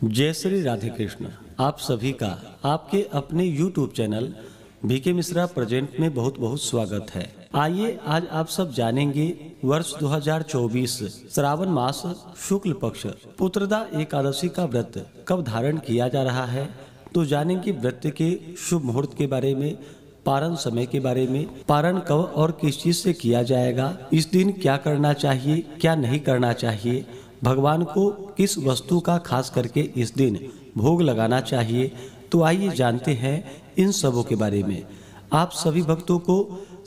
जय श्री राधे कृष्ण। आप सभी का आपके अपने YouTube channel BK Mishra present में बहुत बहुत स्वागत है। आइए आज आप सब जानेंगे वर्ष 2024 श्रावण मास शुक्ल पक्ष पुत्रदा एकादशी का व्रत कब धारण किया जा रहा है। तो जानेंगे व्रत के शुभ मुहूर्त के बारे में, पारण समय के बारे में, पारण कब और किस चीज से किया जाएगा, इस दिन क्या करना चाहिए क्या नहीं करना चाहिए, भगवान को किस वस्तु का खास करके इस दिन भोग लगाना चाहिए। तो आइए जानते हैं इन सबों के बारे में। आप सभी भक्तों को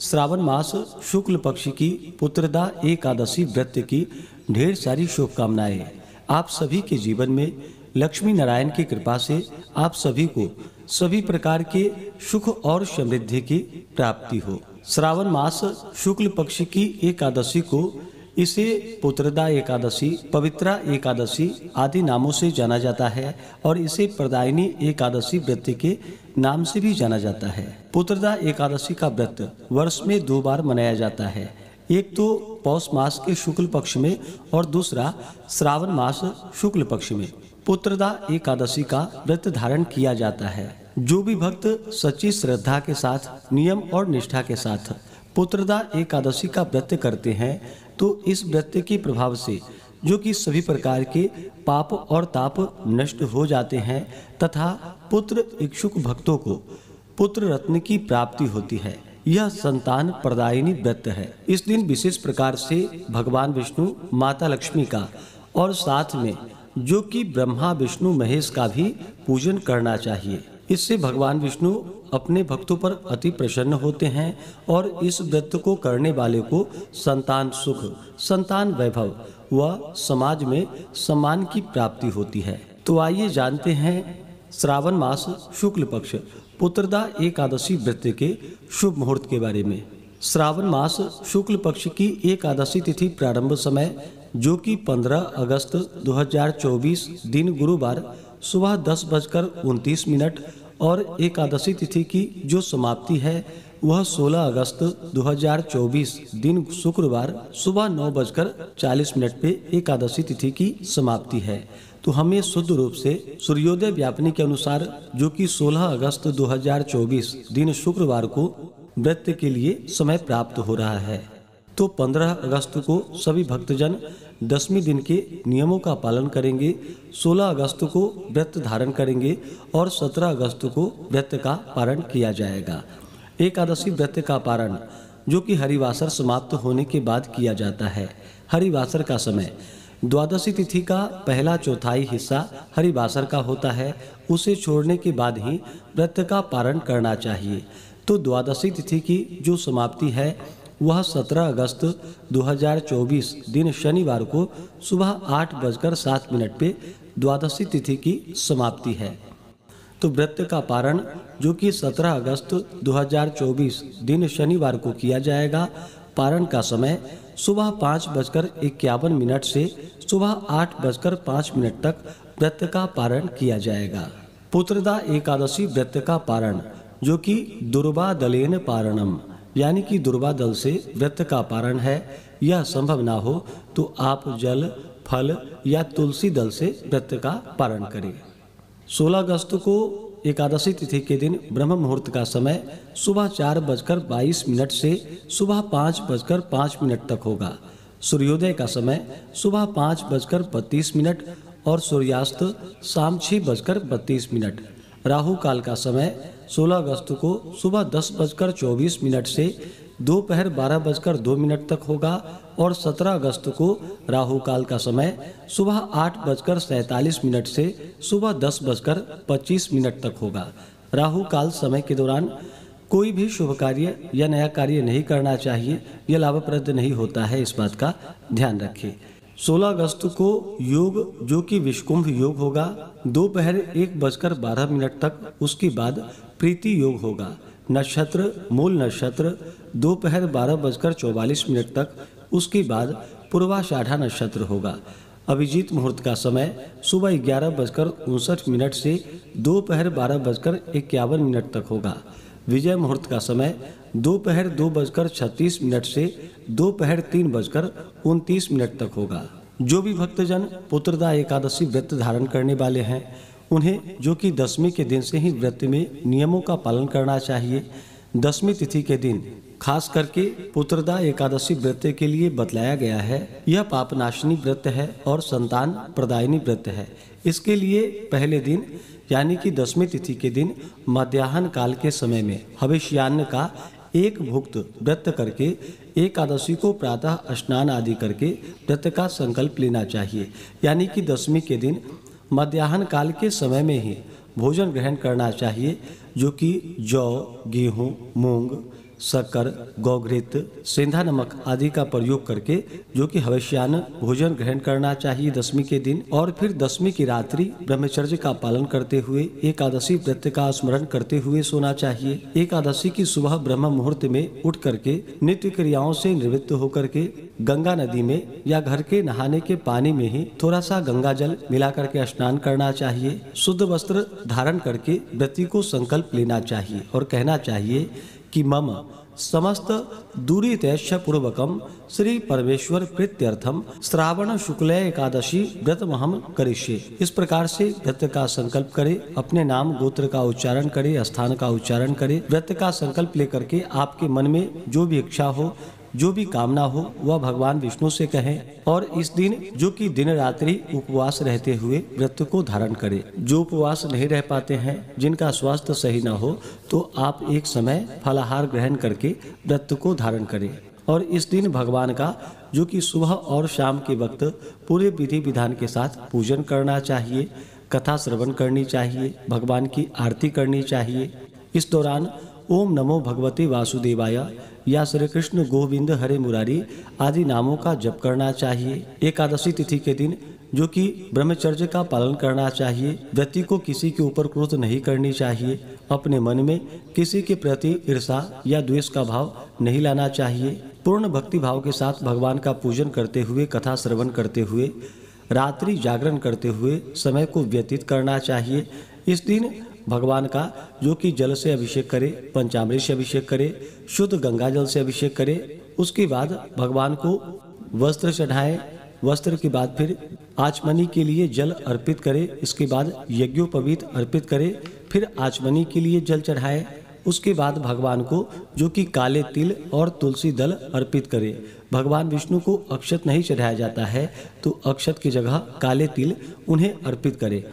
श्रावण मास शुक्ल पक्ष की पुत्रदा एकादशी व्रत की ढेर सारी शुभकामनाएं। आप सभी के जीवन में लक्ष्मी नारायण की कृपा से आप सभी को सभी प्रकार के सुख और समृद्धि की प्राप्ति हो। श्रावण मास शुक्ल पक्ष की एकादशी को इसे पुत्रदा एकादशी, पवित्रा एकादशी आदि नामों से जाना जाता है और इसे प्रदायिनी एकादशी व्रत के नाम से भी जाना जाता है। पुत्रदा एकादशी का व्रत वर्ष में 2 बार मनाया जाता है, एक तो पौष मास के शुक्ल पक्ष में और दूसरा श्रावण मास शुक्ल पक्ष में पुत्रदा एकादशी का व्रत धारण किया जाता है। जो भी भक्त सच्ची श्रद्धा के साथ, नियम और निष्ठा के साथ पुत्रदा एकादशी का व्रत करते हैं तो इस व्रत के प्रभाव से जो कि सभी प्रकार के पाप और ताप नष्ट हो जाते हैं तथा पुत्र इच्छुक भक्तों को पुत्र रत्न की प्राप्ति होती है। यह संतान प्रदायिनी व्रत है। इस दिन विशेष प्रकार से भगवान विष्णु, माता लक्ष्मी का और साथ में जो कि ब्रह्मा विष्णु महेश का भी पूजन करना चाहिए। इससे भगवान विष्णु अपने भक्तों पर अति प्रसन्न होते हैं और इस व्रत को करने वाले को संतान सुख, संतान वैभव व समाज में सम्मान की प्राप्ति होती है। तो आइए जानते हैं श्रावण मास शुक्ल पक्ष पुत्रदा एकादशी व्रत के शुभ मुहूर्त के बारे में। श्रावण मास शुक्ल पक्ष की एकादशी तिथि प्रारंभ समय जो कि 15 अगस्त 2024 दिन गुरुवार सुबह 10:29 और एकादशी तिथि की जो समाप्ति है वह 16 अगस्त 2024 दिन शुक्रवार सुबह 9:40 पे एकादशी तिथि की समाप्ति है। तो हमें शुद्ध रूप से सूर्योदय व्यापनी के अनुसार जो कि 16 अगस्त 2024 दिन शुक्रवार को व्रत के लिए समय प्राप्त हो रहा है। तो 15 अगस्त को सभी भक्तजन 10वें दिन के नियमों का पालन करेंगे, 16 अगस्त को व्रत धारण करेंगे और 17 अगस्त को व्रत का पारण किया जाएगा। एकादशी व्रत का पारण जो कि हरिवासर समाप्त होने के बाद किया जाता है। हरिवासर का समय द्वादशी तिथि का पहला चौथाई हिस्सा हरिवासर का होता है, उसे छोड़ने के बाद ही व्रत का पारण करना चाहिए। तो द्वादशी तिथि की जो समाप्ति है वह 17 अगस्त 2024 दिन शनिवार को सुबह 8:07 पे द्वादशी तिथि की समाप्ति है। तो व्रत का पारण जो कि 17 अगस्त 2024 दिन शनिवार को किया जाएगा। पारण का समय सुबह 5:51 से सुबह 8:05 तक व्रत का पारण किया जाएगा। पुत्रदा एकादशी व्रत का पारण जो कि दुर्वा दलेन पारणम यानी कि दुर्वा दल से व्रत का पारण है, यह संभव ना हो तो आप जल, फल या तुलसी दल से व्रत का पारण करें। 16 अगस्त को एकादशी तिथि के दिन ब्रह्म मुहूर्त का समय सुबह 4:22 से सुबह 5:05 तक होगा। सूर्योदय का समय सुबह 5:32 और सूर्यास्त शाम 6:32। राहु काल का समय 16 अगस्त को सुबह 10:24 से दोपहर 12:02 तक होगा और 17 अगस्त को राहु काल का समय सुबह 8:47 से सुबह 10:25 तक होगा। राहु काल समय के दौरान कोई भी शुभ कार्य या नया कार्य नहीं करना चाहिए, यह लाभप्रद नहीं होता है, इस बात का ध्यान रखें। 16 अगस्त को योग जो कि विषकुंभ योग होगा दोपहर 1:12 तक। उसके बाद प्रीति योग होगा। नक्षत्र मूल नक्षत्र दोपहर 12:44 तक। उसके बाद पूर्वाषाढ़ा नक्षत्र होगा। अभिजीत मुहूर्त का समय सुबह 11:59 से दोपहर 12:51 तक होगा। विजय मुहूर्त का समय दोपहर 2:36 से दोपहर 3:29 तक होगा। जो भी भक्तजन पुत्रदा एकादशी व्रत धारण करने वाले हैं उन्हें जो कि दशमी के दिन से ही व्रत में नियमों का पालन करना चाहिए। दशमी तिथि के दिन खास करके पुत्रदा एकादशी व्रत के लिए बतलाया गया है। यह पापनाशिनी व्रत है और संतान प्रदायिनी व्रत है। इसके लिए पहले दिन यानी कि दशमी तिथि के दिन मध्याह्न काल के समय में हविष्यान्न का एक भुक्त व्रत करके एकादशी को प्रातः स्नान आदि करके व्रत का संकल्प लेना चाहिए। यानी कि दशमी के दिन मध्याह्न काल के समय में ही भोजन ग्रहण करना चाहिए, जो कि जौ, गेहूँ, मूंग, शक्कर, गौघृत, सेंधा नमक आदि का प्रयोग करके जो कि हविष्यान्न भोजन ग्रहण करना चाहिए दशमी के दिन। और फिर दशमी की रात्रि ब्रह्मचर्य का पालन करते हुए एकादशी व्रत का स्मरण करते हुए सोना चाहिए। एकादशी की सुबह ब्रह्म मुहूर्त में उठ करके नित्य क्रियाओं से निवृत्त होकर के गंगा नदी में या घर के नहाने के पानी में ही थोड़ा सा गंगा जल मिला करके स्नान करना चाहिए। शुद्ध वस्त्र धारण करके व्रती को संकल्प लेना चाहिए और कहना चाहिए कि मम समस्त दूरी तैश्च पूर्वकम श्री परमेश्वर प्रीत्यर्थम श्रावण शुक्ल एकादशी व्रतमहम करिष्ये। इस प्रकार से व्रत का संकल्प करे, अपने नाम गोत्र का उच्चारण करे, स्थान का उच्चारण करे। व्रत का संकल्प लेकर के आपके मन में जो भी इच्छा हो, जो भी कामना हो, वह भगवान विष्णु से कहें और इस दिन जो कि दिन रात्रि उपवास रहते हुए व्रत को धारण करें। जो उपवास नहीं रह पाते हैं, जिनका स्वास्थ्य सही न हो, तो आप एक समय फलाहार ग्रहण करके व्रत को धारण करें। और इस दिन भगवान का जो कि सुबह और शाम के वक्त पूरे विधि विधान के साथ पूजन करना चाहिए, कथा श्रवण करनी चाहिए, भगवान की आरती करनी चाहिए। इस दौरान ओम नमो भगवते वासुदेवाय या श्री कृष्ण गोविंद हरे मुरारी आदि नामों का जप करना चाहिए। एकादशी तिथि के दिन जो कि ब्रह्मचर्य का पालन करना चाहिए। व्यक्ति को किसी के ऊपर क्रोध नहीं करनी चाहिए। अपने मन में किसी के प्रति ईर्षा या द्वेष का भाव नहीं लाना चाहिए। पूर्ण भक्ति भाव के साथ भगवान का पूजन करते हुए, कथा श्रवण करते हुए, रात्रि जागरण करते हुए समय को व्यतीत करना चाहिए। इस दिन भगवान का जो कि जल से अभिषेक करे, पंचामृत से अभिषेक करे, शुद्ध गंगा जल से अभिषेक करे। उसके बाद भगवान को वस्त्र चढ़ाए। वस्त्र के बाद फिर आचमनी के लिए जल अर्पित करे। इसके बाद यज्ञोपवीत अर्पित करे, फिर आचमनी के लिए जल चढ़ाए। उसके बाद भगवान को जो कि काले तिल और तुलसी दल अर्पित करे। भगवान विष्णु को अक्षत नहीं चढ़ाया जाता है, तो अक्षत की जगह काले तिल उन्हें अर्पित करे।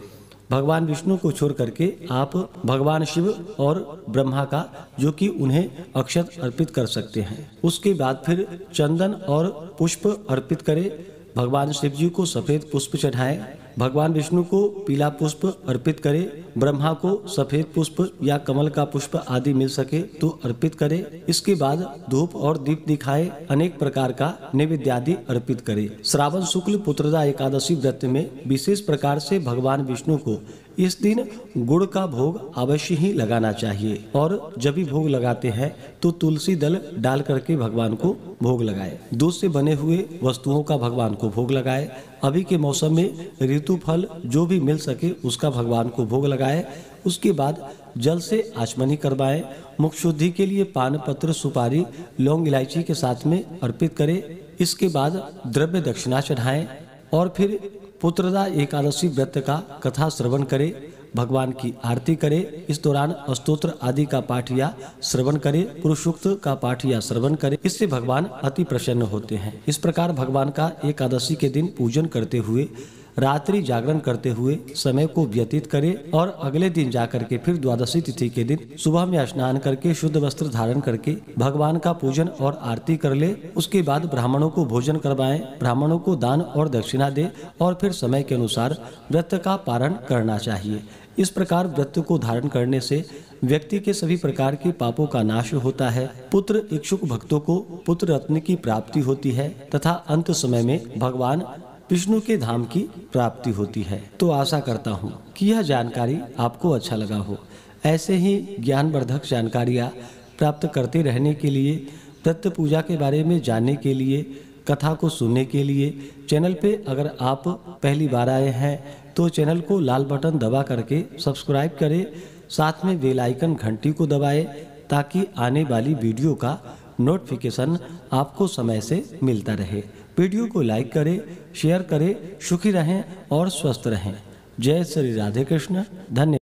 भगवान विष्णु को छोड़ करके आप भगवान शिव और ब्रह्मा का जो कि उन्हें अक्षत अर्पित कर सकते हैं। उसके बाद फिर चंदन और पुष्प अर्पित करें। भगवान शिव जी को सफेद पुष्प चढ़ाएं। भगवान विष्णु को पीला पुष्प अर्पित करें। ब्रह्मा को सफेद पुष्प या कमल का पुष्प आदि मिल सके तो अर्पित करें। इसके बाद धूप और दीप दिखाए, अनेक प्रकार का नैवेद्य आदि अर्पित करें। श्रावण शुक्ल पुत्रदा एकादशी व्रत में विशेष प्रकार से भगवान विष्णु को इस दिन गुड़ का भोग अवश्य ही लगाना चाहिए। और जब भी भोग लगाते हैं तो तुलसी दल डाल करके भगवान को भोग लगाए। दूध से बने हुए वस्तुओं का भगवान को भोग लगाए। अभी के मौसम में ऋतु फल जो भी मिल सके उसका भगवान को भोग लगाए। उसके बाद जल से आचमनी करवाएं। मुख शुद्धि के लिए पान पत्र, सुपारी, लौंग, इलायची के साथ में अर्पित करें। इसके बाद द्रव्य दक्षिणा चढ़ाएं और फिर पुत्रदा एकादशी व्रत का कथा श्रवण करें, भगवान की आरती करें। इस दौरान स्तोत्र आदि का पाठ या श्रवण करें, पुरुषोक्त का पाठ या श्रवण करें। इससे भगवान अति प्रसन्न होते हैं। इस प्रकार भगवान का एकादशी के दिन पूजन करते हुए, रात्रि जागरण करते हुए समय को व्यतीत करें। और अगले दिन जाकर के फिर द्वादशी तिथि के दिन सुबह में स्नान करके शुद्ध वस्त्र धारण करके भगवान का पूजन और आरती कर ले। उसके बाद ब्राह्मणों को भोजन करवाएं, ब्राह्मणों को दान और दक्षिणा दे और फिर समय के अनुसार व्रत का पारण करना चाहिए। इस प्रकार व्रत को धारण करने से व्यक्ति के सभी प्रकार के पापों का नाश होता है। पुत्र इच्छुक भक्तों को पुत्र रत्न की प्राप्ति होती है तथा अंत समय में भगवान विष्णु के धाम की प्राप्ति होती है। तो आशा करता हूँ कि यह जानकारी आपको अच्छा लगा हो। ऐसे ही ज्ञानवर्धक जानकारियाँ प्राप्त करते रहने के लिए, व्रत पूजा के बारे में जानने के लिए, कथा को सुनने के लिए चैनल पे अगर आप पहली बार आए हैं तो चैनल को लाल बटन दबा करके सब्सक्राइब करें। साथ में बेल आइकन घंटी को दबाएं ताकि आने वाली वीडियो का नोटिफिकेशन आपको समय से मिलता रहे। वीडियो को लाइक करें, शेयर करें। सुखी रहें और स्वस्थ रहें। जय श्री राधे कृष्ण। धन्यवाद।